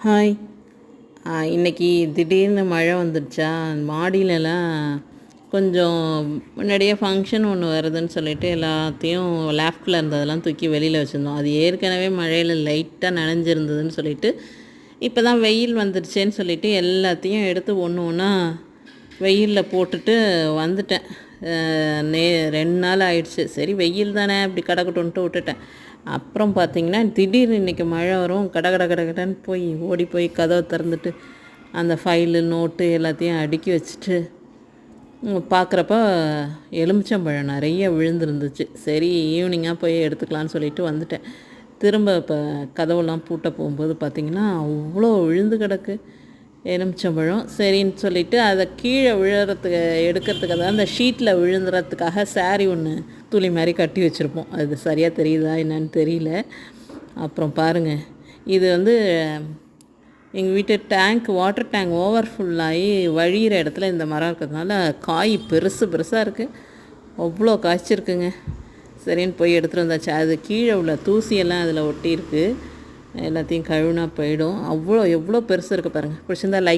Hi. இன்னைக்கு திடீர்னு மழை வந்துடுச்சா, மாடியிலலாம் கொஞ்சம் முன்னாடியே ஃபங்க்ஷன் ஒன்று வருதுன்னு சொல்லிட்டு எல்லாத்தையும் லேஃப்டில் இருந்ததெல்லாம் தூக்கி வெளியில் வச்சுருந்தோம். அது ஏற்கனவே மழையில் லைட்டாக நனைஞ்சிருந்ததுன்னு சொல்லிட்டு, இப்போ தான் வெயில் வந்துடுச்சேன்னு சொல்லிட்டு எல்லாத்தையும் எடுத்து ஒன்று ஒன்றா வெயிலில் போட்டுட்டு வந்துட்டேன். நே 2 நாள் ஆயிடுச்சு. சரி வெயில் தானே அப்படி கிடக்கட்டுன்ட்டு விட்டுட்டேன். அப்புறம் பார்த்திங்கன்னா திடீர்னு இன்றைக்கி மழை வரும், கடன்னு போய் ஓடி போய் கதவை திறந்துட்டு அந்த ஃபைலு நோட்டு எல்லாத்தையும் அடுக்கி வச்சுட்டு பார்க்குறப்ப எலுமிச்சம்பழம் நிறைய விழுந்துருந்துச்சு. சரி ஈவினிங்காக போய் எடுத்துக்கலான்னு சொல்லிட்டு வந்துட்டேன். திரும்ப இப்போ கதவெல்லாம் பூட்ட போகும்போது பார்த்திங்கன்னா அவ்வளோ விழுந்து கிடக்கு எலுமிச்சம்பழம். சரின்னு சொல்லிவிட்டு அதை கீழே விழுறதுக்கு எடுக்கிறதுக்கு, அதாவது அந்த ஷீட்டில் விழுந்துறதுக்காக சாரி ஒன்று துளி மாதிரி கட்டி வச்சுருப்போம். அது சரியாக தெரியுதா என்னன்னு தெரியல. அப்புறம் பாருங்கள், இது எங்கள் வீட்டு வாட்டர் டேங்க் ஓவர் ஃபுல்லாகி வழிகிற இடத்துல இந்த மரம் இருக்கிறதுனால காய் பெருசாக இருக்குது. அவ்வளோ காய்ச்சிருக்குங்க. சரின்னு போய் எடுத்துகிட்டு வந்தாச்சு. அது கீழே உள்ள தூசியெல்லாம் அதில் ஒட்டியிருக்கு. எல்லாத்தையும் கழுவினா போயிடும். எவ்வளோ பெருசு இருக்குது பாருங்கள். பிடிச்சிருந்தா லைக்